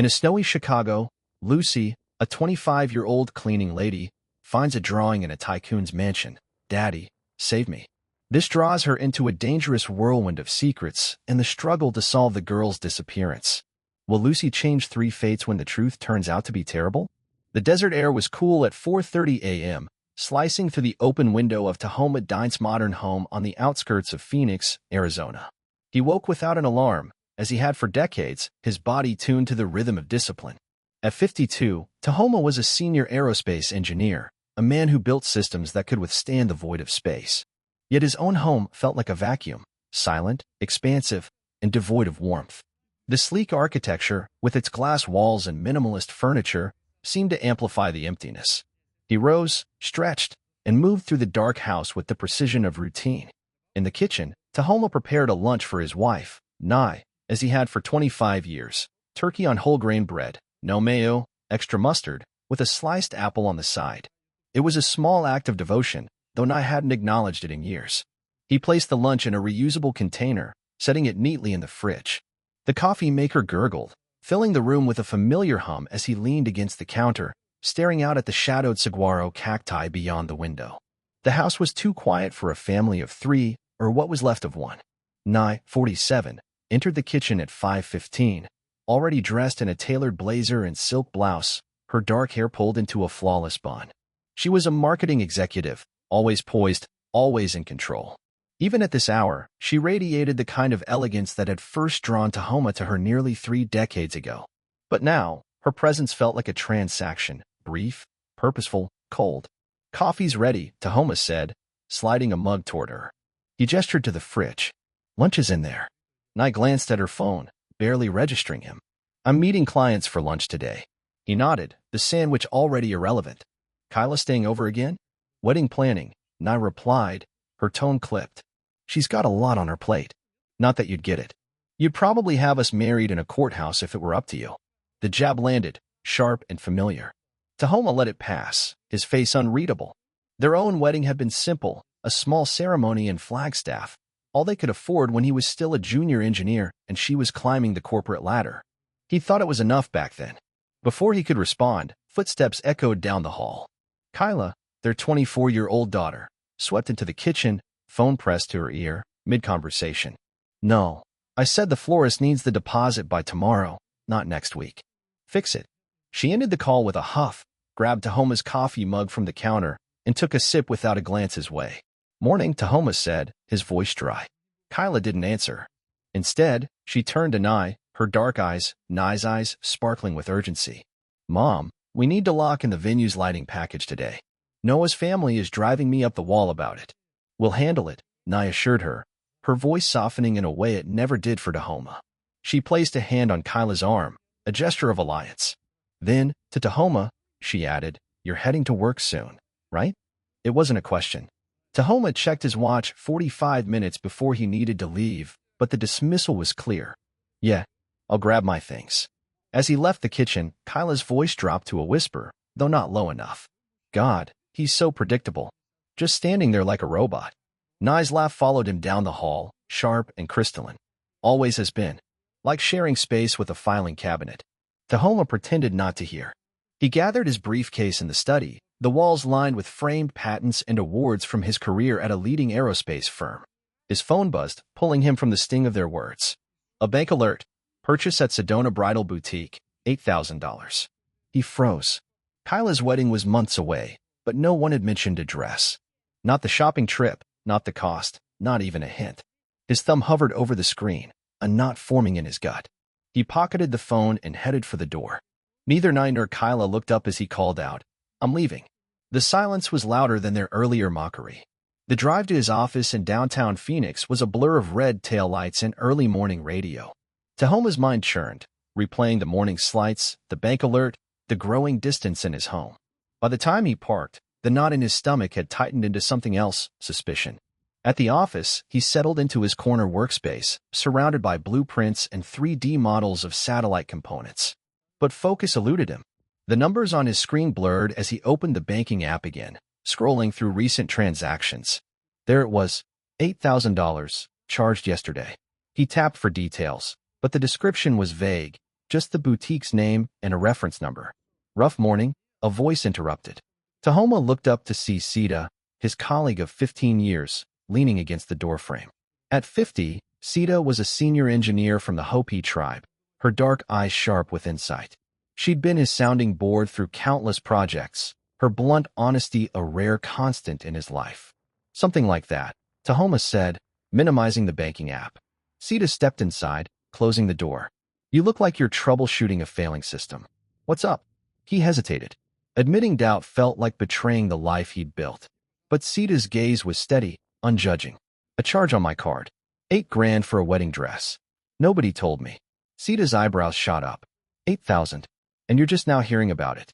In a snowy Chicago, Lucy, a 25-year-old cleaning lady, finds a drawing in a tycoon's mansion. "Daddy, save me." This draws her into a dangerous whirlwind of secrets and the struggle to solve the girl's disappearance. Will Lucy change three fates when the truth turns out to be terrible? The desert air was cool at 4:30 a.m., slicing through the open window of Tahoma Dine's modern home on the outskirts of Phoenix, Arizona. He woke without an alarm, as he had for decades, his body tuned to the rhythm of discipline. At 52, Tahoma was a senior aerospace engineer, a man who built systems that could withstand the void of space. Yet his own home felt like a vacuum, silent, expansive, and devoid of warmth. The sleek architecture, with its glass walls and minimalist furniture, seemed to amplify the emptiness. He rose, stretched, and moved through the dark house with the precision of routine. In the kitchen, Tahoma prepared a lunch for his wife, Nye, as he had for 25 years. Turkey on whole grain bread, no mayo, extra mustard, with a sliced apple on the side. It was a small act of devotion, though Nye hadn't acknowledged it in years. He placed the lunch in a reusable container, setting it neatly in the fridge. The coffee maker gurgled, filling the room with a familiar hum as he leaned against the counter, staring out at the shadowed saguaro cacti beyond the window. The house was too quiet for a family of three, or what was left of one. Nye, 47, entered the kitchen at 5:15, already dressed in a tailored blazer and silk blouse, her dark hair pulled into a flawless bun. She was a marketing executive, always poised, always in control. Even at this hour, she radiated the kind of elegance that had first drawn Tahoma to her nearly 3 decades ago. But now, her presence felt like a transaction, brief, purposeful, cold. "Coffee's ready," Tahoma said, sliding a mug toward her. He gestured to the fridge. "Lunch is in there." Nye glanced at her phone, barely registering him. "I'm meeting clients for lunch today." He nodded, the sandwich already irrelevant. "Kyla staying over again?" "Wedding planning," Nye replied, her tone clipped. "She's got a lot on her plate. Not that you'd get it. You'd probably have us married in a courthouse if it were up to you." The jab landed, sharp and familiar. Tahoma let it pass, his face unreadable. Their own wedding had been simple, a small ceremony in Flagstaff, all they could afford when he was still a junior engineer and she was climbing the corporate ladder. He thought it was enough back then. Before he could respond, footsteps echoed down the hall. Kyla, their 24-year-old daughter, swept into the kitchen, phone pressed to her ear, mid-conversation. "No, I said the florist needs the deposit by tomorrow, not next week. Fix it." She ended the call with a huff, grabbed Tahoma's coffee mug from the counter, and took a sip without a glance his way. "Morning," Tahoma said, his voice dry. Kyla didn't answer. Instead, she turned to Nye, her dark eyes, Nye's eyes, sparkling with urgency. "Mom, we need to lock in the venue's lighting package today. Noah's family is driving me up the wall about it." "We'll handle it," Nye assured her, her voice softening in a way it never did for Tahoma. She placed a hand on Kyla's arm, a gesture of alliance. Then, to Tahoma, she added, "You're heading to work soon, right?" It wasn't a question. Tahoma checked his watch 45 minutes before he needed to leave, but the dismissal was clear. "Yeah, I'll grab my things." As he left the kitchen, Kyla's voice dropped to a whisper, though not low enough. "God, he's so predictable. Just standing there like a robot." Nye's laugh followed him down the hall, sharp and crystalline. "Always has been. Like sharing space with a filing cabinet." Tahoma pretended not to hear. He gathered his briefcase in the study, the walls lined with framed patents and awards from his career at a leading aerospace firm. His phone buzzed, pulling him from the sting of their words. A bank alert. Purchase at Sedona Bridal Boutique, $8,000. He froze. Kyla's wedding was months away, but no one had mentioned a dress. Not the shopping trip, not the cost, not even a hint. His thumb hovered over the screen, a knot forming in his gut. He pocketed the phone and headed for the door. Neither Nye nor Kyla looked up as he called out, "I'm leaving." The silence was louder than their earlier mockery. The drive to his office in downtown Phoenix was a blur of red taillights and early morning radio. Tahoma's mind churned, replaying the morning slights, the bank alert, the growing distance in his home. By the time he parked, the knot in his stomach had tightened into something else, suspicion. At the office, he settled into his corner workspace, surrounded by blueprints and 3D models of satellite components. But focus eluded him. The numbers on his screen blurred as he opened the banking app again, scrolling through recent transactions. There it was, $8,000, charged yesterday. He tapped for details, but the description was vague. just the boutique's name and a reference number. Rough morning, a voice interrupted. Tahoma looked up to see Sita, his colleague of 15 years, leaning against the doorframe. At 50, Sita was a senior engineer from the Hopi tribe, her dark eyes sharp with insight. She'd been his sounding board through countless projects, her blunt honesty a rare constant in his life. Something like that, Tahoma said, minimizing the banking app. Sita stepped inside, closing the door. You look like you're troubleshooting a failing system. What's up? He hesitated. Admitting doubt felt like betraying the life he'd built. But Sita's gaze was steady, unjudging. A charge on my card. $8,000 for a wedding dress. Nobody told me. Sita's eyebrows shot up. 8,000. And you're just now hearing about it.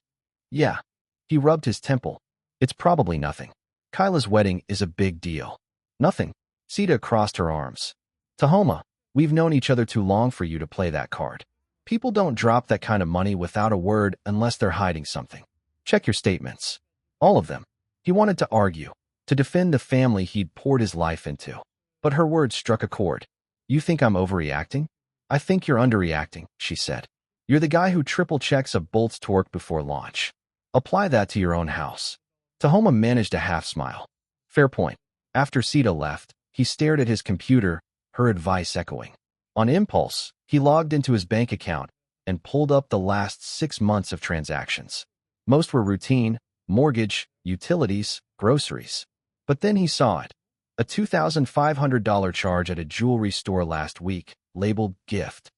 Yeah. He rubbed his temple. It's probably nothing. Kyla's wedding is a big deal. Nothing. Sita crossed her arms. Tahoma, we've known each other too long for you to play that card. People don't drop that kind of money without a word unless they're hiding something. Check your statements. All of them. He wanted to argue, to defend the family he'd poured his life into. But her words struck a chord. You think I'm overreacting? I think you're underreacting, she said. You're the guy who triple checks a bolt's torque before launch. Apply that to your own house. Tahoma managed a half smile. Fair point. After Sita left, he stared at his computer, her advice echoing. On impulse, he logged into his bank account and pulled up the last 6 months of transactions. Most were routine, mortgage, utilities, groceries. But then he saw it. A $2,500 charge at a jewelry store last week, labeled gift.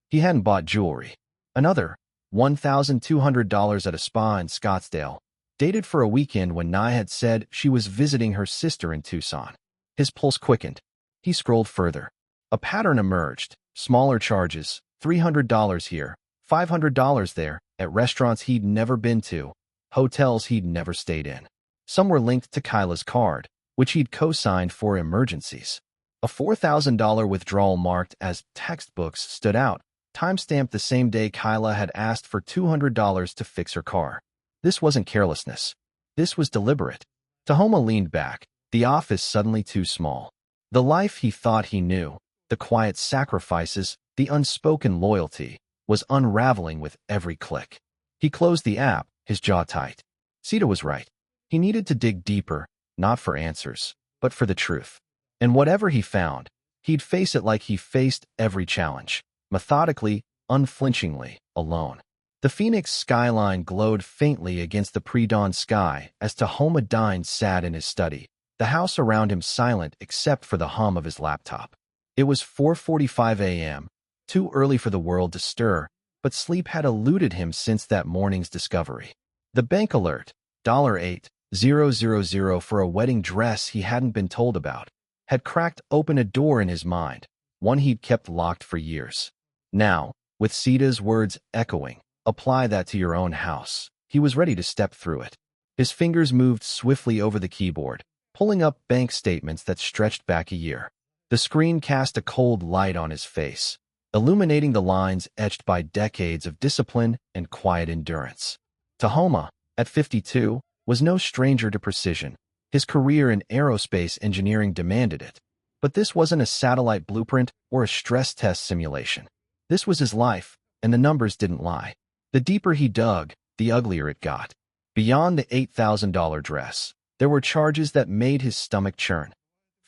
He hadn't bought jewelry. Another, $1,200 at a spa in Scottsdale, dated for a weekend when Nye had said she was visiting her sister in Tucson. His pulse quickened. He scrolled further. A pattern emerged. Smaller charges, $300 here, $500 there, at restaurants he'd never been to, hotels he'd never stayed in. Some were linked to Kyla's card, which he'd co-signed for emergencies. A $4,000 withdrawal marked as textbooks stood out, timestamped the same day Kyla had asked for $200 to fix her car. This wasn't carelessness. This was deliberate. Tahoma leaned back, the office suddenly too small. The life he thought he knew, the quiet sacrifices, the unspoken loyalty, was unraveling with every click. He closed the app, his jaw tight. Sita was right. He needed to dig deeper, not for answers, but for the truth. And whatever he found, he'd face it like he faced every challenge, methodically, unflinchingly, alone. The Phoenix skyline glowed faintly against the pre-dawn sky as Tahoma Dine sat in his study, the house around him silent except for the hum of his laptop. It was 4:45 a.m., too early for the world to stir, but sleep had eluded him since that morning's discovery. The bank alert, $8,000 for a wedding dress he hadn't been told about, had cracked open a door in his mind, one he'd kept locked for years. Now, with Sita's words echoing, apply that to your own house, he was ready to step through it. His fingers moved swiftly over the keyboard, pulling up bank statements that stretched back a year. The screen cast a cold light on his face, illuminating the lines etched by decades of discipline and quiet endurance. Tahoma, at 52, was no stranger to precision. His career in aerospace engineering demanded it. But this wasn't a satellite blueprint or a stress test simulation. This was his life, and the numbers didn't lie. The deeper he dug, the uglier it got. Beyond the $8,000 dress, there were charges that made his stomach churn.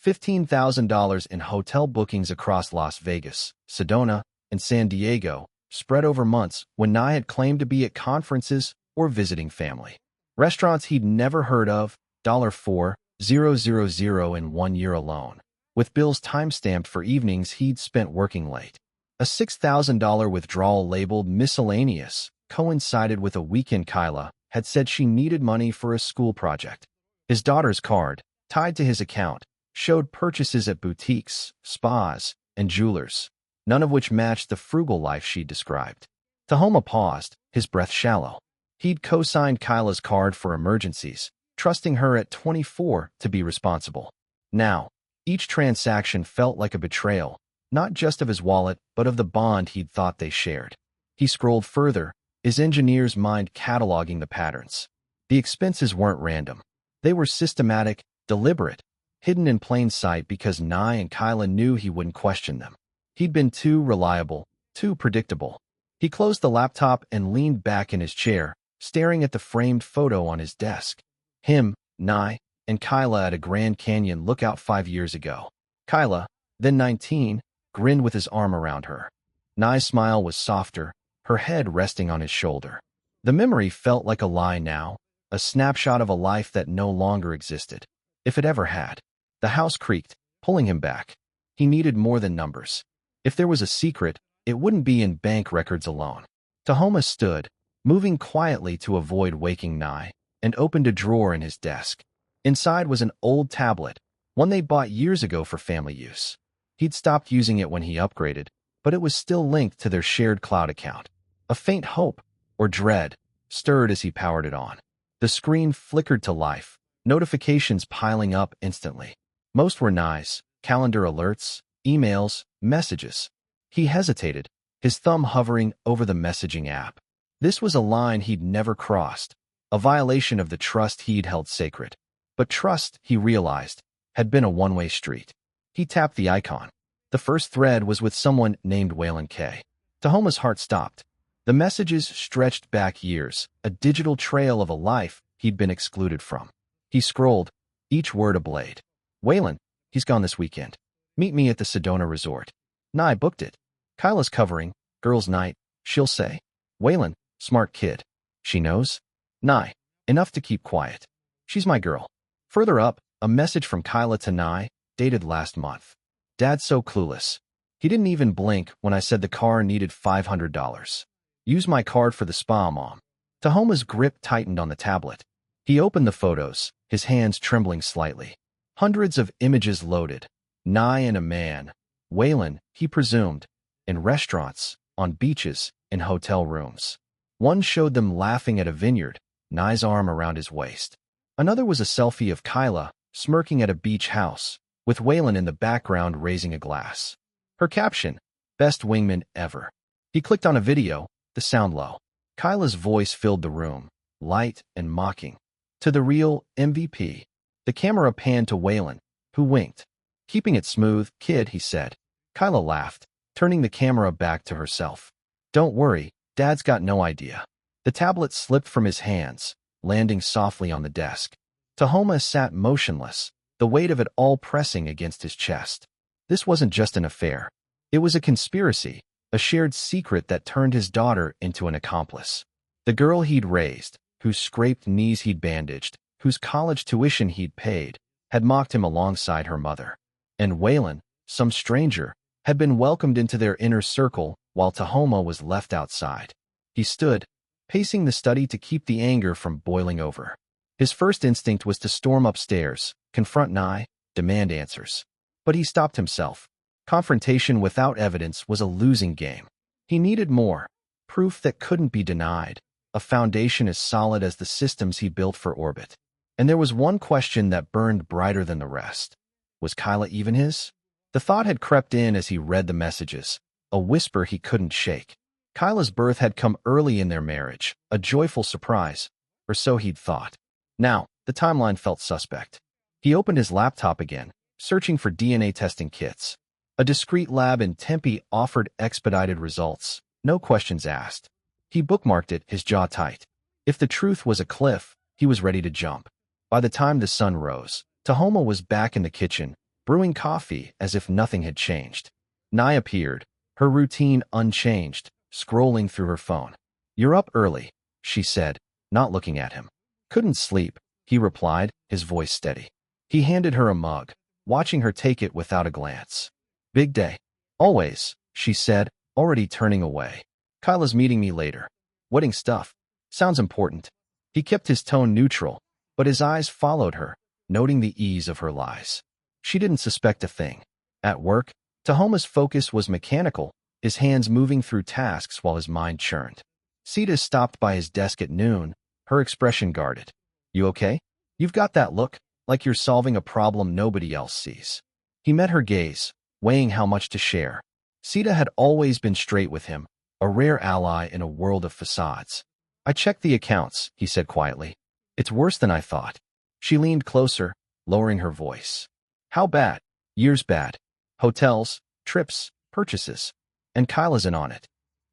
$15,000 in hotel bookings across Las Vegas, Sedona, and San Diego, spread over months when Nye had claimed to be at conferences or visiting family. Restaurants he'd never heard of, $4,000 in 1 year alone, with bills timestamped for evenings he'd spent working late. A $6,000 withdrawal labeled miscellaneous coincided with a weekend Kyla had said she needed money for a school project. His daughter's card, tied to his account, showed purchases at boutiques, spas, and jewelers, none of which matched the frugal life she'd described. Tahoma paused, his breath shallow. He'd co-signed Kyla's card for emergencies, trusting her at 24 to be responsible. Now, each transaction felt like a betrayal, not just of his wallet, but of the bond he'd thought they shared. He scrolled further, his engineer's mind cataloging the patterns. The expenses weren't random. They were systematic, deliberate, hidden in plain sight because Nye and Kyla knew he wouldn't question them. He'd been too reliable, too predictable. He closed the laptop and leaned back in his chair, staring at the framed photo on his desk. Him, Nye, and Kyla at a Grand Canyon lookout 5 years ago. Kyla, then 19, grinned with his arm around her. Nye's smile was softer, her head resting on his shoulder. The memory felt like a lie now, a snapshot of a life that no longer existed, if it ever had. The house creaked, pulling him back. He needed more than numbers. If there was a secret, it wouldn't be in bank records alone. Tahoma stood, moving quietly to avoid waking Nye, and opened a drawer in his desk. Inside was an old tablet, one they bought years ago for family use. He'd stopped using it when he upgraded, but it was still linked to their shared cloud account. A faint hope, or dread, stirred as he powered it on. The screen flickered to life, notifications piling up instantly. Most were Nye's, calendar alerts, emails, messages. He hesitated, his thumb hovering over the messaging app. This was a line he'd never crossed, a violation of the trust he'd held sacred. But trust, he realized, had been a one-way street. He tapped the icon. The first thread was with someone named Waylon K. Tahoma's heart stopped. The messages stretched back years, a digital trail of a life he'd been excluded from. He scrolled, each word a blade. Waylon, he's gone this weekend. Meet me at the Sedona resort. Nye booked it. Kyla's covering, girls' night, she'll say. Waylon, smart kid. She knows? Nye, enough to keep quiet. She's my girl. Further up, a message from Kyla to Nye, dated last month. Dad's so clueless. He didn't even blink when I said the car needed $500. Use my card for the spa, Mom. Tahoma's grip tightened on the tablet. He opened the photos, his hands trembling slightly. Hundreds of images loaded. Nye and a man. Waylon, he presumed. In restaurants, on beaches, in hotel rooms. One showed them laughing at a vineyard, Nye's arm around his waist. Another was a selfie of Kyla, smirking at a beach house, with Waylon in the background raising a glass. Her caption, best wingman ever. He clicked on a video, the sound low. Kyla's voice filled the room, light and mocking. To the real MVP. The camera panned to Waylon, who winked. Keeping it smooth, kid, he said. Kyla laughed, turning the camera back to herself. Don't worry, Dad's got no idea. The tablet slipped from his hands, landing softly on the desk. Tahoma sat motionless, the weight of it all pressing against his chest. This wasn't just an affair. It was a conspiracy, a shared secret that turned his daughter into an accomplice. The girl he'd raised, whose scraped knees he'd bandaged, whose college tuition he'd paid, had mocked him alongside her mother. And Waylon, some stranger, had been welcomed into their inner circle while Tahoma was left outside. He stood, pacing the study to keep the anger from boiling over. His first instinct was to storm upstairs, confront Nye, demand answers. But he stopped himself. Confrontation without evidence was a losing game. He needed more, proof that couldn't be denied, a foundation as solid as the systems he built for orbit. And there was one question that burned brighter than the rest. Was Kyla even his? The thought had crept in as he read the messages, a whisper he couldn't shake. Kyla's birth had come early in their marriage, a joyful surprise, or so he'd thought. Now, the timeline felt suspect. He opened his laptop again, searching for DNA testing kits. A discreet lab in Tempe offered expedited results, no questions asked. He bookmarked it, his jaw tight. If the truth was a cliff, he was ready to jump. By the time the sun rose, Tahoma was back in the kitchen, brewing coffee as if nothing had changed. Nye appeared, her routine unchanged, scrolling through her phone. You're up early, she said, not looking at him. Couldn't sleep, he replied, his voice steady. He handed her a mug, watching her take it without a glance. Big day. Always, she said, already turning away. Kyla's meeting me later. Wedding stuff. Sounds important. He kept his tone neutral, but his eyes followed her, noting the ease of her lies. She didn't suspect a thing. At work, Tahoma's focus was mechanical, his hands moving through tasks while his mind churned. Sita stopped by his desk at noon, her expression guarded. You okay? You've got that look, like you're solving a problem nobody else sees. He met her gaze, weighing how much to share. Sita had always been straight with him, a rare ally in a world of facades. I checked the accounts, he said quietly. It's worse than I thought. She leaned closer, lowering her voice. How bad? Years bad. Hotels, trips, purchases. And Kyla's in on it.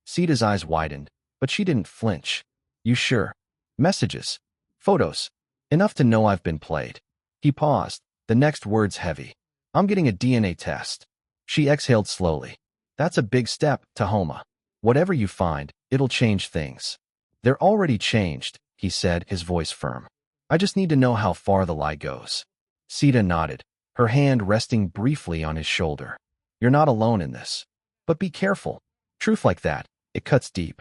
Sita's eyes widened, but she didn't flinch. You sure? Messages. Photos. Enough to know I've been played. He paused, the next words heavy. I'm getting a DNA test. She exhaled slowly. That's a big step, Tahoma. Whatever you find, it'll change things. They're already changed, he said, his voice firm. I just need to know how far the lie goes. Sita nodded, her hand resting briefly on his shoulder. You're not alone in this. But be careful. Truth like that, it cuts deep.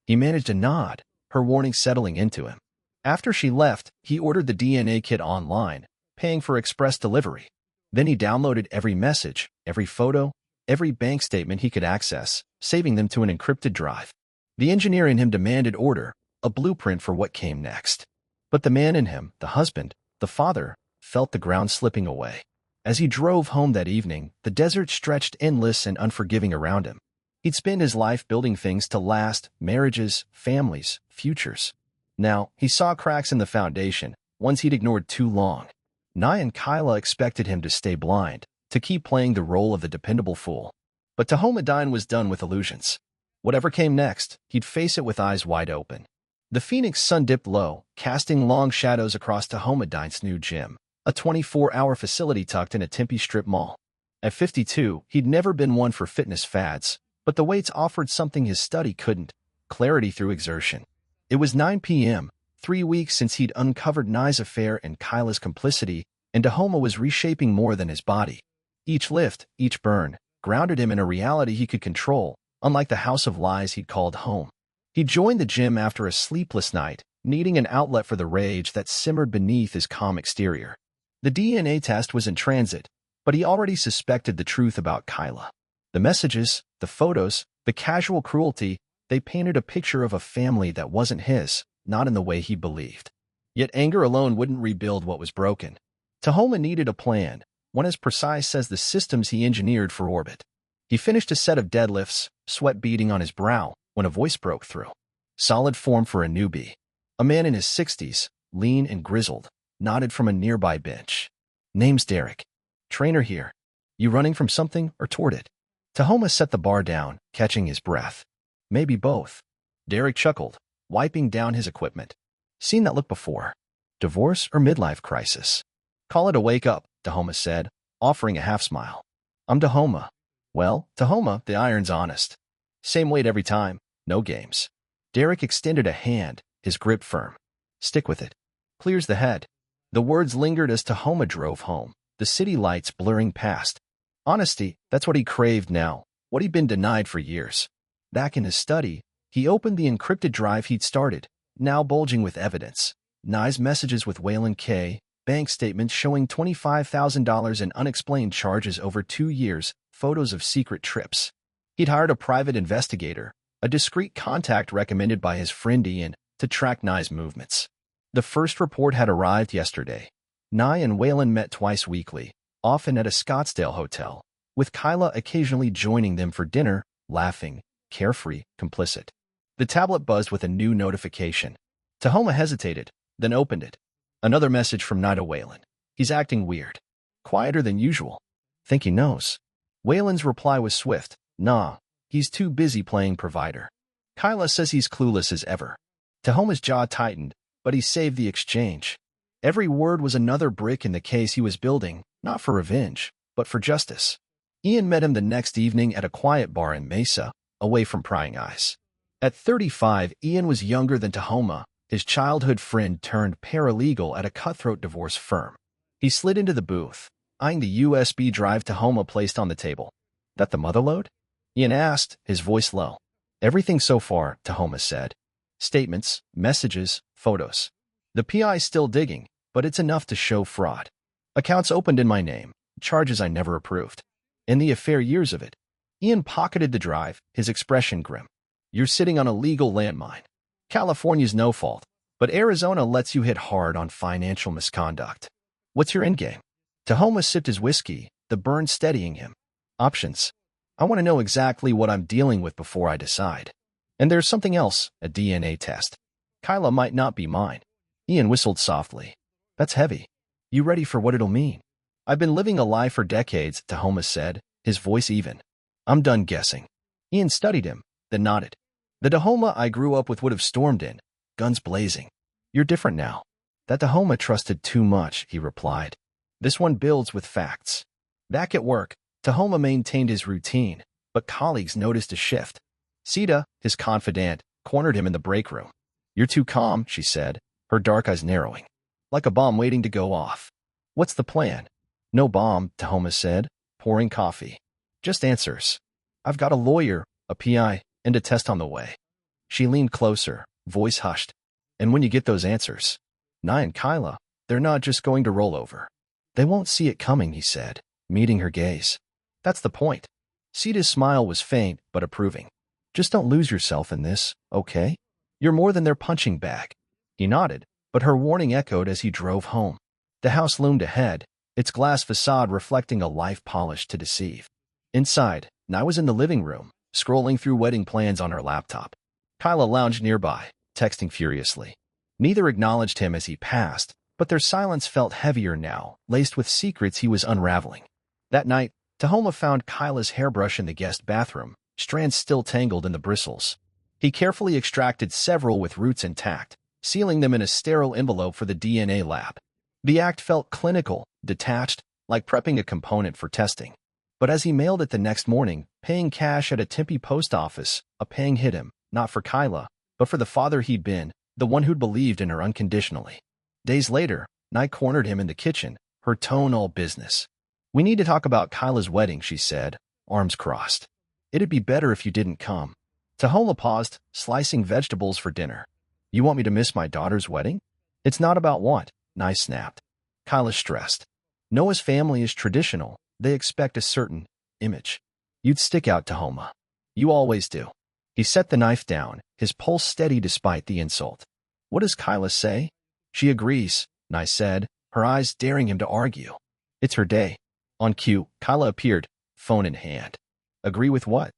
He managed a nod, her warning settling into him. After she left, he ordered the DNA kit online, paying for express delivery. Then he downloaded every message, every photo, every bank statement he could access, saving them to an encrypted drive. The engineer in him demanded order, a blueprint for what came next. But the man in him, the husband, the father, felt the ground slipping away. As he drove home that evening, the desert stretched endless and unforgiving around him. He'd spent his life building things to last, marriages, families, futures. Now, he saw cracks in the foundation, ones he'd ignored too long. Nye and Kyla expected him to stay blind, to keep playing the role of the dependable fool. But Tahoma was done with illusions. Whatever came next, he'd face it with eyes wide open. The Phoenix sun dipped low, casting long shadows across Tahomadines' new gym, a 24-hour facility tucked in a Tempe strip mall. At 52, he'd never been one for fitness fads, but the weights offered something his study couldn't, clarity through exertion. It was 9 p.m., 3 weeks since he'd uncovered Nye's affair and Kyla's complicity, and Tahoma was reshaping more than his body. Each lift, each burn, grounded him in a reality he could control, unlike the house of lies he'd called home. He joined the gym after a sleepless night, needing an outlet for the rage that simmered beneath his calm exterior. The DNA test was in transit, but he already suspected the truth about Kyla. The messages, the photos, the casual cruelty, they painted a picture of a family that wasn't his, not in the way he believed. Yet anger alone wouldn't rebuild what was broken. Tahoma needed a plan, one as precise as the systems he engineered for orbit. He finished a set of deadlifts, sweat beading on his brow, when a voice broke through. Solid form for a newbie. A man in his 60s, lean and grizzled, nodded from a nearby bench. Name's Derek. Trainer here. You running from something or toward it? Tahoma set the bar down, catching his breath. Maybe both. Derek chuckled, wiping down his equipment. Seen that look before. Divorce or midlife crisis? Call it a wake-up, Tahoma said, offering a half-smile. I'm Tahoma. Well, Tahoma, the iron's honest. Same weight every time, no games. Derek extended a hand, his grip firm. Stick with it. Clears the head. The words lingered as Tahoma drove home, the city lights blurring past. Honesty, that's what he craved now, what he'd been denied for years. Back in his study, he opened the encrypted drive he'd started, now bulging with evidence. Nye's messages with Waylon K., bank statements showing $25,000 in unexplained charges over 2 years, photos of secret trips. He'd hired a private investigator, a discreet contact recommended by his friend Ian, to track Nye's movements. The first report had arrived yesterday. Nye and Waylon met twice weekly, often at a Scottsdale hotel, with Kyla occasionally joining them for dinner, laughing, carefree, complicit. The tablet buzzed with a new notification. Tahoma hesitated, then opened it. Another message from Nye to Waylon. He's acting weird. Quieter than usual. Think he knows. Waylon's reply was swift. Nah, he's too busy playing provider. Kyla says he's clueless as ever. Tahoma's jaw tightened, but he saved the exchange. Every word was another brick in the case he was building, not for revenge, but for justice. Ian met him the next evening at a quiet bar in Mesa, away from prying eyes. At 35, Ian was younger than Tahoma, his childhood friend turned paralegal at a cutthroat divorce firm. He slid into the booth, eyeing the USB drive Tahoma placed on the table. That the motherlode? Ian asked, his voice low. Everything so far, Tahoma said. Statements, messages, photos. The PI's still digging, but it's enough to show fraud. Accounts opened in my name, charges I never approved. In the affair years of it. Ian pocketed the drive, his expression grim. You're sitting on a legal landmine. California's no fault, but Arizona lets you hit hard on financial misconduct. What's your endgame? Tahoma sipped his whiskey, the burn steadying him. Options. I want to know exactly what I'm dealing with before I decide. And there's something else, a DNA test. Kyla might not be mine. Ian whistled softly. That's heavy. You ready for what it'll mean? I've been living a lie for decades, Tahoma said, his voice even. I'm done guessing. Ian studied him, then nodded. The Tahoma I grew up with would have stormed in, guns blazing. You're different now. That Tahoma trusted too much, he replied. This one builds with facts. Back at work, Tahoma maintained his routine, but colleagues noticed a shift. Sita, his confidant, cornered him in the break room. You're too calm, she said, her dark eyes narrowing. Like a bomb waiting to go off. What's the plan? No bomb, Tahoma said, pouring coffee. Just answers. I've got a lawyer, a PI, and a test on the way. She leaned closer, voice hushed. And when you get those answers, Nye and Kyla, they're not just going to roll over. They won't see it coming, he said, meeting her gaze. That's the point. Sita's smile was faint but approving. Just don't lose yourself in this, okay? You're more than their punching bag. He nodded, but her warning echoed as he drove home. The house loomed ahead, its glass facade reflecting a life polished to deceive. Inside, Nye was in the living room, scrolling through wedding plans on her laptop. Kyla lounged nearby, texting furiously. Neither acknowledged him as he passed, but their silence felt heavier now, laced with secrets he was unraveling. That night, Tahoma found Kyla's hairbrush in the guest bathroom, strands still tangled in the bristles. He carefully extracted several with roots intact, sealing them in a sterile envelope for the DNA lab. The act felt clinical, detached, like prepping a component for testing. But as he mailed it the next morning, paying cash at a Tempe post office, a pang hit him, not for Kyla, but for the father he'd been, the one who'd believed in her unconditionally. Days later, Nye cornered him in the kitchen, her tone all business. We need to talk about Kyla's wedding, she said, arms crossed. It'd be better if you didn't come. Tahoma paused, slicing vegetables for dinner. You want me to miss my daughter's wedding? It's not about want, Nye snapped. Kyla stressed. Noah's family is traditional. They expect a certain image. You'd stick out, Tahoma. You always do. He set the knife down, his pulse steady despite the insult. What does Kyla say? She agrees, Nye said, her eyes daring him to argue. It's her day. On cue, Kyla appeared, phone in hand. Agree with what?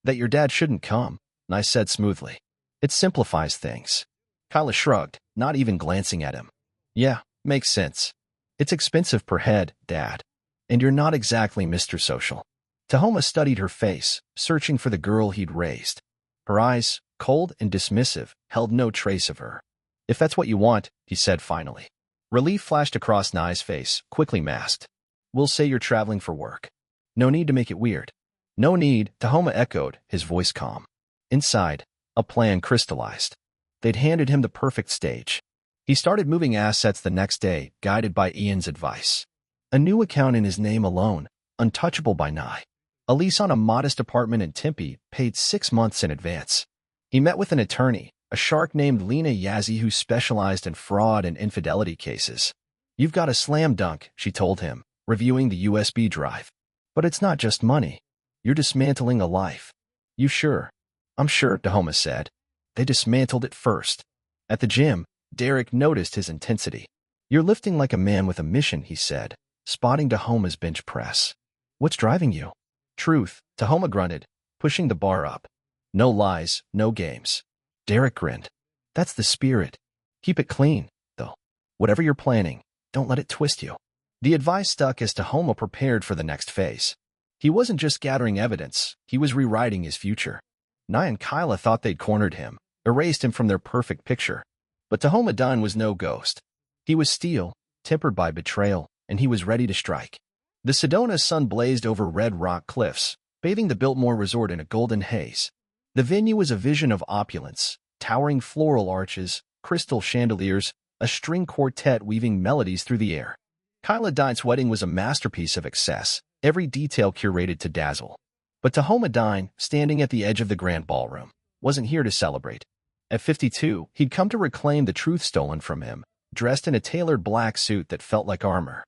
That your dad shouldn't come, Nye said smoothly. It simplifies things. Kyla shrugged, not even glancing at him. Yeah, makes sense. It's expensive per head, Dad. And you're not exactly Mr. Social. Tahoma studied her face, searching for the girl he'd raised. Her eyes, cold and dismissive, held no trace of her. If that's what you want, he said finally. Relief flashed across Nye's face, quickly masked. We'll say you're traveling for work. No need to make it weird. No need, Tahoma echoed, his voice calm. Inside, a plan crystallized. They'd handed him the perfect stage. He started moving assets the next day, guided by Ian's advice. A new account in his name alone, untouchable by Nye. A lease on a modest apartment in Tempe, paid 6 months in advance. He met with an attorney, a shark named Lena Yazzie who specialized in fraud and infidelity cases. You've got a slam dunk, she told him, reviewing the USB drive. But it's not just money. You're dismantling a life. You sure? I'm sure, Tahoma said. They dismantled it first. At the gym, Derek noticed his intensity. You're lifting like a man with a mission, he said, spotting Tahoma's bench press. What's driving you? Truth, Tahoma grunted, pushing the bar up. No lies, no games. Derek grinned. That's the spirit. Keep it clean, though. Whatever you're planning, don't let it twist you. The advice stuck as Tahoma prepared for the next phase. He wasn't just gathering evidence, he was rewriting his future. Nye and Kyla thought they'd cornered him, erased him from their perfect picture. But Tahoma Dunn was no ghost. He was steel, tempered by betrayal, and he was ready to strike. The Sedona sun blazed over red rock cliffs, bathing the Biltmore resort in a golden haze. The venue was a vision of opulence, towering floral arches, crystal chandeliers, a string quartet weaving melodies through the air. Kyla Dine's wedding was a masterpiece of excess, every detail curated to dazzle. But Tahoma Dine, standing at the edge of the grand ballroom, wasn't here to celebrate. At 52, he'd come to reclaim the truth stolen from him, dressed in a tailored black suit that felt like armor.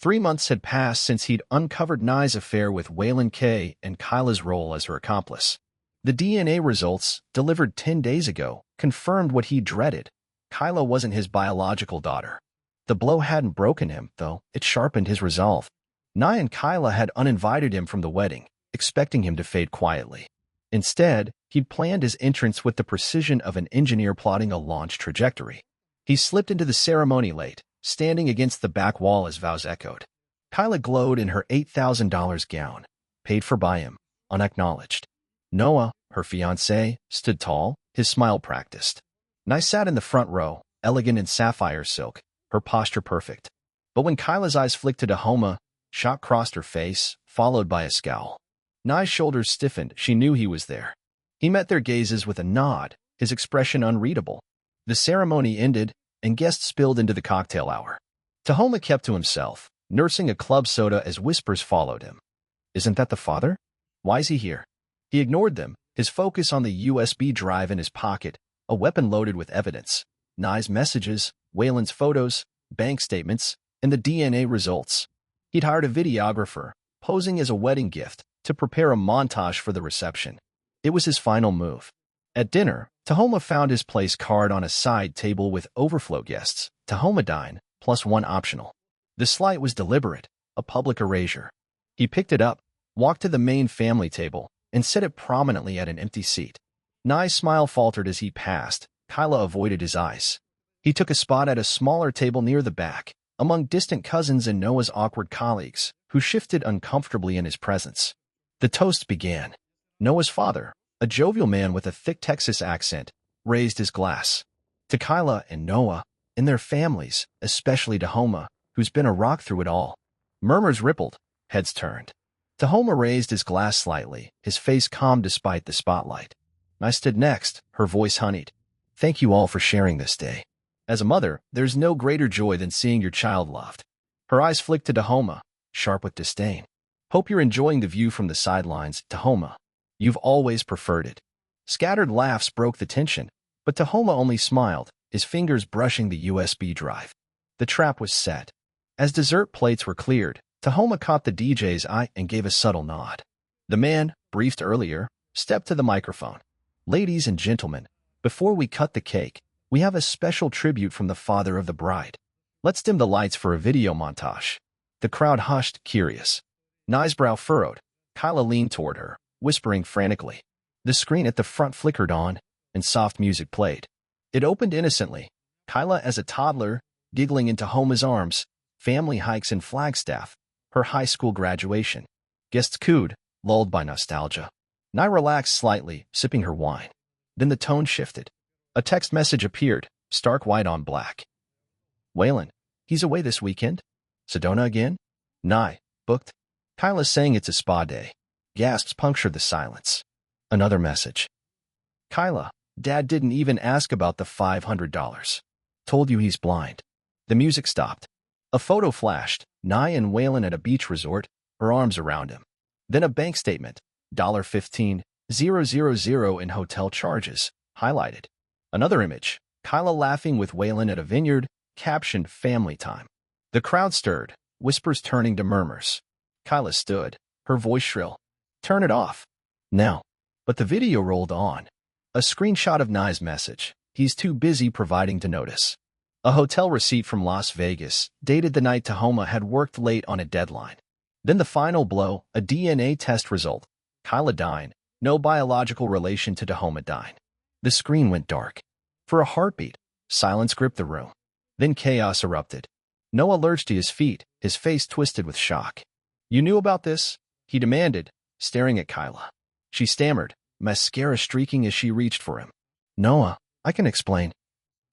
3 months had passed since he'd uncovered Nye's affair with Waylon Kay and Kyla's role as her accomplice. The DNA results, delivered 10 days ago, confirmed what he dreaded. Kyla wasn't his biological daughter. The blow hadn't broken him, though, it sharpened his resolve. Nye and Kyla had uninvited him from the wedding, expecting him to fade quietly. Instead, he'd planned his entrance with the precision of an engineer plotting a launch trajectory. He slipped into the ceremony late, standing against the back wall as vows echoed. Kyla glowed in her $8,000 gown, paid for by him, unacknowledged. Noah, her fiancé, stood tall, his smile practiced. Nye sat in the front row, elegant in sapphire silk, her posture perfect. But when Kyla's eyes flicked to Tahoma, shock crossed her face, followed by a scowl. Nye's shoulders stiffened. She knew he was there. He met their gazes with a nod, his expression unreadable. The ceremony ended, and guests spilled into the cocktail hour. Tahoma kept to himself, nursing a club soda as whispers followed him. Isn't that the father? Why's he here? He ignored them, his focus on the USB drive in his pocket, a weapon loaded with evidence. Nye's messages, Waylon's photos, bank statements, and the DNA results. He'd hired a videographer, posing as a wedding gift, to prepare a montage for the reception. It was his final move. At dinner, Tahoma found his place card on a side table with overflow guests, Tahoma dine, +1 optional. The slight was deliberate, a public erasure. He picked it up, walked to the main family table, and set it prominently at an empty seat. Nye's smile faltered as he passed. Kyla avoided his eyes. He took a spot at a smaller table near the back, among distant cousins and Noah's awkward colleagues, who shifted uncomfortably in his presence. The toast began. Noah's father, a jovial man with a thick Texas accent, raised his glass. To Kyla and Noah, and their families, especially Tahoma, who's been a rock through it all. Murmurs rippled, heads turned. Tahoma raised his glass slightly, his face calm despite the spotlight. I stood next, her voice honeyed. Thank you all for sharing this day. As a mother, there's no greater joy than seeing your child loved. Her eyes flicked to Tahoma, sharp with disdain. Hope you're enjoying the view from the sidelines, Tahoma. You've always preferred it. Scattered laughs broke the tension, but Tahoma only smiled, his fingers brushing the USB drive. The trap was set. As dessert plates were cleared, Tahoma caught the DJ's eye and gave a subtle nod. The man, briefed earlier, stepped to the microphone. Ladies and gentlemen, before we cut the cake, we have a special tribute from the father of the bride. Let's dim the lights for a video montage. The crowd hushed, curious. Nye's brow furrowed. Kyla leaned toward her, whispering frantically. The screen at the front flickered on, and soft music played. It opened innocently. Kyla as a toddler, giggling into Tahoma's arms, family hikes in Flagstaff, her high school graduation. Guests cooed, lulled by nostalgia. Nye relaxed slightly, sipping her wine. Then the tone shifted. A text message appeared, stark white on black. Waylon, he's away this weekend? Sedona again? Nye, booked? Kyla's saying it's a spa day. Gasps punctured the silence. Another message. Kyla, Dad didn't even ask about the $500. Told you he's blind. The music stopped. A photo flashed, Nye and Waylon at a beach resort, her arms around him. Then a bank statement, $15,000 in hotel charges, highlighted. Another image, Kyla laughing with Waylon at a vineyard, captioned family time. The crowd stirred, whispers turning to murmurs. Kyla stood, her voice shrill. Turn it off. Now. But the video rolled on. A screenshot of Nye's message. He's too busy providing to notice. A hotel receipt from Las Vegas, dated the night Tahoma had worked late on a deadline. Then the final blow, a DNA test result. Kyla Dine, no biological relation to Tahoma Dine. The screen went dark. For a heartbeat, silence gripped the room. Then chaos erupted. Noah lurched to his feet, his face twisted with shock. You knew about this? He demanded, staring at Kyla. She stammered, mascara streaking as she reached for him. Noah, I can explain.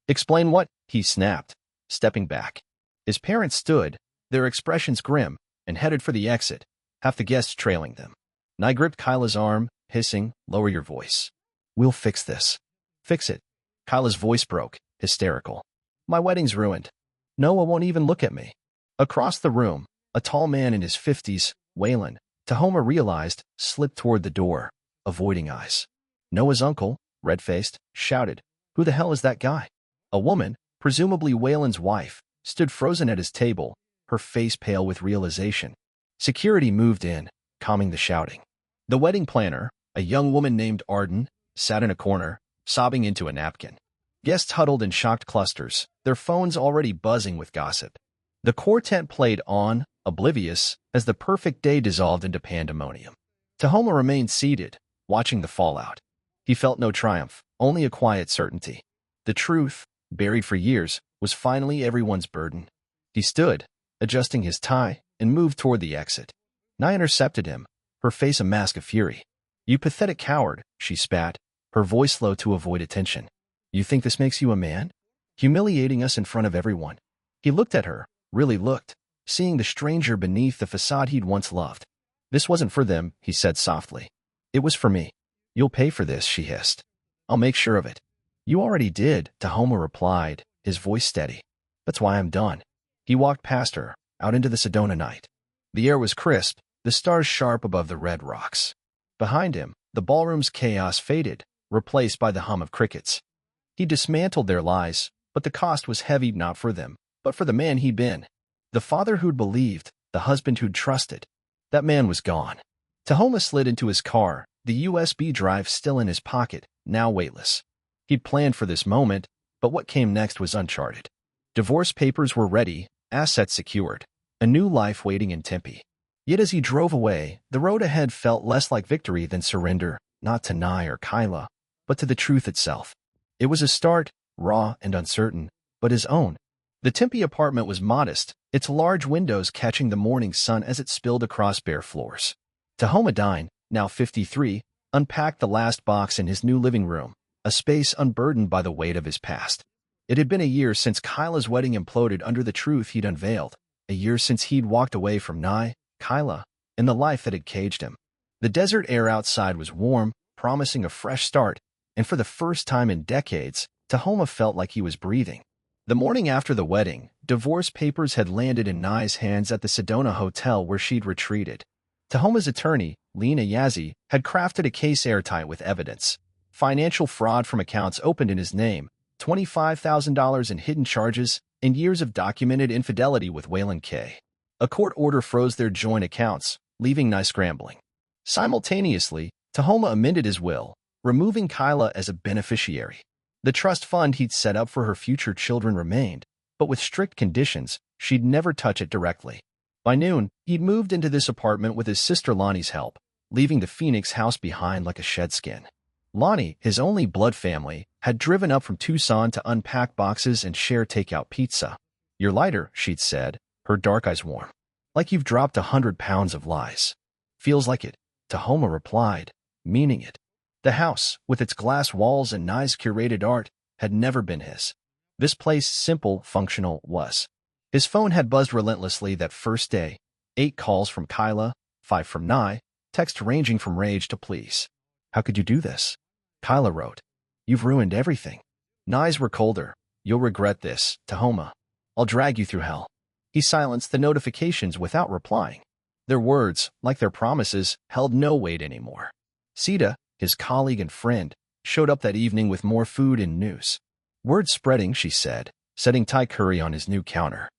Explain what? He snapped, stepping back. His parents stood, their expressions grim, and headed for the exit, half the guests trailing them. Nye gripped Kyla's arm, hissing, lower your voice. We'll fix this. Fix it. Kyla's voice broke, hysterical. My wedding's ruined. Noah won't even look at me. Across the room, a tall man in his 50s, Waylon, Tahoma realized, slipped toward the door, avoiding eyes. Noah's uncle, red-faced, shouted, Who the hell is that guy? A woman, presumably Waylon's wife, stood frozen at his table, her face pale with realization. Security moved in, calming the shouting. The wedding planner, a young woman named Arden, sat in a corner, sobbing into a napkin. Guests huddled in shocked clusters, their phones already buzzing with gossip. The quartet played on, oblivious, as the perfect day dissolved into pandemonium. Tahoma remained seated, watching the fallout. He felt no triumph, only a quiet certainty. The truth, buried for years, was finally everyone's burden. He stood, adjusting his tie, and moved toward the exit. Nye intercepted him, her face a mask of fury. You pathetic coward, she spat, her voice low to avoid attention. You think this makes you a man? Humiliating us in front of everyone. He looked at her, really looked, seeing the stranger beneath the facade he'd once loved. This wasn't for them, he said softly. It was for me. You'll pay for this, she hissed. I'll make sure of it. You already did, Tahoma replied, his voice steady. That's why I'm done. He walked past her, out into the Sedona night. The air was crisp, the stars sharp above the red rocks. Behind him, the ballroom's chaos faded, replaced by the hum of crickets. He dismantled their lies, but the cost was heavy not for them, but for the man he'd been. The father who'd believed, the husband who'd trusted. That man was gone. Tahoma slid into his car, the USB drive still in his pocket, now weightless. He'd planned for this moment, but what came next was uncharted. Divorce papers were ready, assets secured, a new life waiting in Tempe. Yet as he drove away, the road ahead felt less like victory than surrender, not to Nye or Kyla, but to the truth itself. It was a start, raw and uncertain, but his own. The Tempe apartment was modest, its large windows catching the morning sun as it spilled across bare floors. Tahoma Dine, now 53, unpacked the last box in his new living room, a space unburdened by the weight of his past. It had been a year since Kyla's wedding imploded under the truth he'd unveiled, a year since he'd walked away from Nye, Kyla, and the life that had caged him. The desert air outside was warm, promising a fresh start, and for the first time in decades, Tahoma felt like he was breathing. The morning after the wedding, divorce papers had landed in Nye's hands at the Sedona hotel where she'd retreated. Tahoma's attorney, Lena Yazzie, had crafted a case airtight with evidence. Financial fraud from accounts opened in his name, $25,000 in hidden charges, and years of documented infidelity with Waylon K. A court order froze their joint accounts, leaving Nye scrambling. Simultaneously, Tahoma amended his will, removing Kyla as a beneficiary. The trust fund he'd set up for her future children remained, but with strict conditions, she'd never touch it directly. By noon, he'd moved into this apartment with his sister Lonnie's help, leaving the Phoenix house behind like a shed skin. Lonnie, his only blood family, had driven up from Tucson to unpack boxes and share takeout pizza. You're lighter, she'd said, her dark eyes warm. Like you've dropped 100 pounds of lies. Feels like it, Tahoma replied, meaning it. The house, with its glass walls and Nye's curated art, had never been his. This place, simple, functional, was. His phone had buzzed relentlessly that first day. 8 calls from Kyla, 5 from Nye, text ranging from rage to please. How could you do this? Kyla wrote. You've ruined everything. Nye's were colder. You'll regret this, Tahoma. I'll drag you through hell. He silenced the notifications without replying. Their words, like their promises, held no weight anymore. Sita, his colleague and friend, showed up that evening with more food and news. Word spreading, she said, setting Thai curry on his new counter.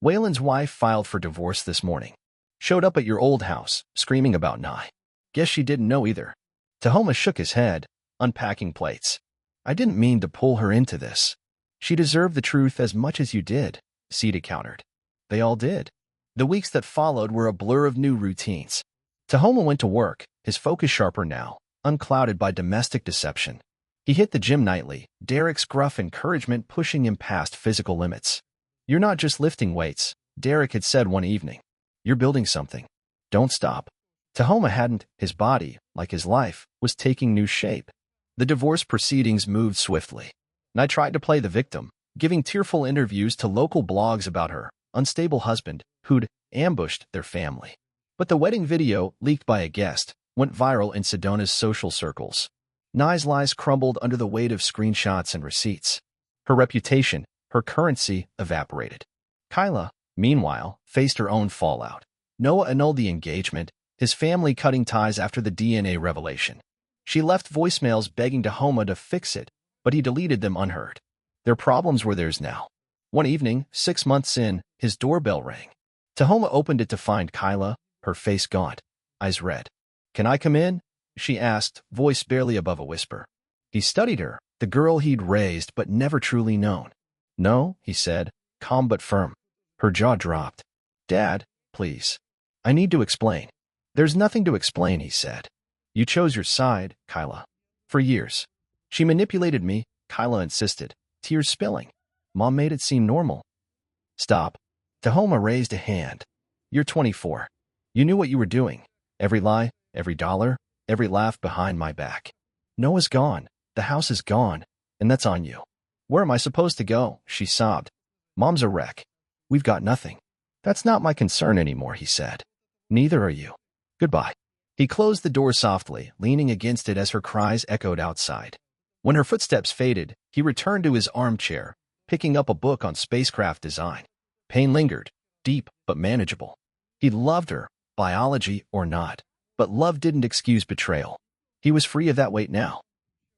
Waylon's wife filed for divorce this morning. Showed up at your old house, screaming about Nye. Guess she didn't know either. Tahoma shook his head, unpacking plates. I didn't mean to pull her into this. She deserved the truth as much as you did, Sita countered. They all did. The weeks that followed were a blur of new routines. Tahoma went to work, his focus sharper now, unclouded by domestic deception. He hit the gym nightly, Derek's gruff encouragement pushing him past physical limits. You're not just lifting weights, Derek had said one evening. You're building something. Don't stop. Tahoma hadn't. His body, like his life, was taking new shape. The divorce proceedings moved swiftly. Nye tried to play the victim, giving tearful interviews to local blogs about her unstable husband who'd ambushed their family. But the wedding video, leaked by a guest, went viral in Sedona's social circles. Nye's lies crumbled under the weight of screenshots and receipts. Her reputation, her currency, evaporated. Kyla, meanwhile, faced her own fallout. Noah annulled the engagement, his family cutting ties after the DNA revelation. She left voicemails begging Tahoma to fix it, but he deleted them unheard. Their problems were theirs now. One evening, 6 months in, his doorbell rang. Tahoma opened it to find Kyla, her face gaunt, eyes red. Can I come in? She asked, voice barely above a whisper. He studied her, the girl he'd raised but never truly known. No, he said, calm but firm. Her jaw dropped. Dad, please. I need to explain. There's nothing to explain, he said. You chose your side, Kyla. For years. She manipulated me, Kyla insisted, tears spilling. Mom made it seem normal. Stop. Tahoma raised a hand. You're 24. You knew what you were doing. Every lie, every dollar, every laugh behind my back. Noah's gone. The house is gone, and that's on you. Where am I supposed to go? She sobbed. Mom's a wreck. We've got nothing. That's not my concern anymore, he said. Neither are you. Goodbye. He closed the door softly, leaning against it as her cries echoed outside. When her footsteps faded, he returned to his armchair, picking up a book on spacecraft design. Pain lingered, deep but manageable. He loved her, biology or not, but love didn't excuse betrayal. He was free of that weight now.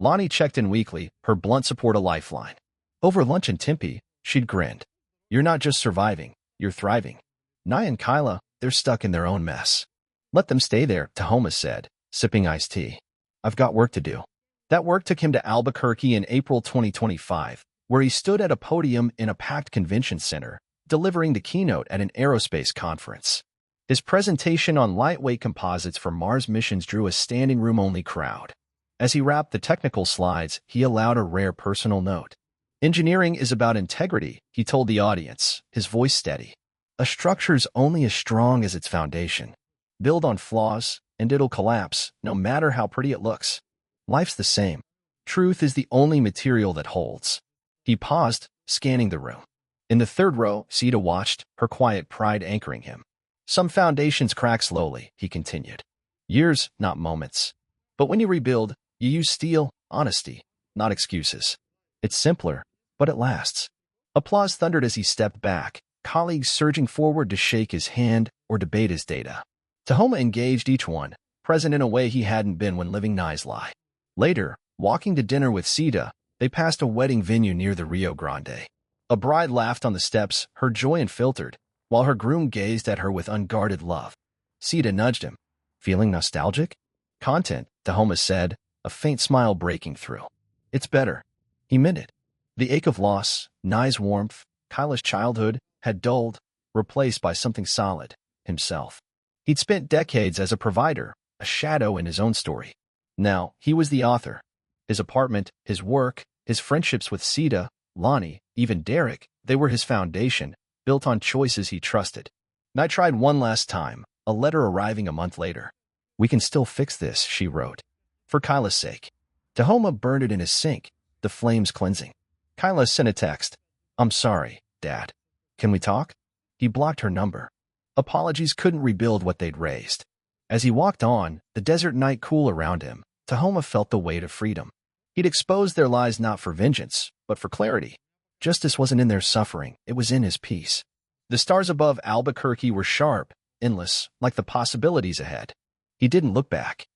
Lonnie checked in weekly, her blunt support a lifeline. Over lunch in Tempe, she'd grinned. You're not just surviving, you're thriving. Nye and Kyla, they're stuck in their own mess. Let them stay there, Tahoma said, sipping iced tea. I've got work to do. That work took him to Albuquerque in April 2025, where he stood at a podium in a packed convention center, delivering the keynote at an aerospace conference. His presentation on lightweight composites for Mars missions drew a standing room-only crowd. As he wrapped the technical slides, he allowed a rare personal note. Engineering is about integrity, he told the audience, his voice steady. A structure's only as strong as its foundation. Build on flaws, and it'll collapse, no matter how pretty it looks. Life's the same. Truth is the only material that holds. He paused, scanning the room. In the third row, Sita watched, her quiet pride anchoring him. Some foundations crack slowly, he continued. Years, not moments. But when you rebuild, you use steel, honesty, not excuses. It's simpler, but it lasts. Applause thundered as he stepped back, colleagues surging forward to shake his hand or debate his data. Tahoma engaged each one, present in a way he hadn't been when living Nye's lie. Later, walking to dinner with Sita, they passed a wedding venue near the Rio Grande. A bride laughed on the steps, her joy unfiltered, while her groom gazed at her with unguarded love. Sita nudged him. Feeling nostalgic? Content, Tahoma said, a faint smile breaking through. It's better. He meant it. The ache of loss, Nye's warmth, Kyla's childhood, had dulled, replaced by something solid, himself. He'd spent decades as a provider, a shadow in his own story. Now, he was the author. His apartment, his work, his friendships with Sita, Lonnie, even Derek, they were his foundation, built on choices he trusted. Nye tried one last time, a letter arriving a month later. We can still fix this, she wrote. For Kyla's sake. Tahoma burned it in his sink, the flames cleansing. Kyla sent a text. I'm sorry, Dad. Can we talk? He blocked her number. Apologies couldn't rebuild what they'd raised. As he walked on, the desert night cool around him, Tahoma felt the weight of freedom. He'd exposed their lies not for vengeance, but for clarity. Justice wasn't in their suffering, it was in his peace. The stars above Albuquerque were sharp, endless, like the possibilities ahead. He didn't look back.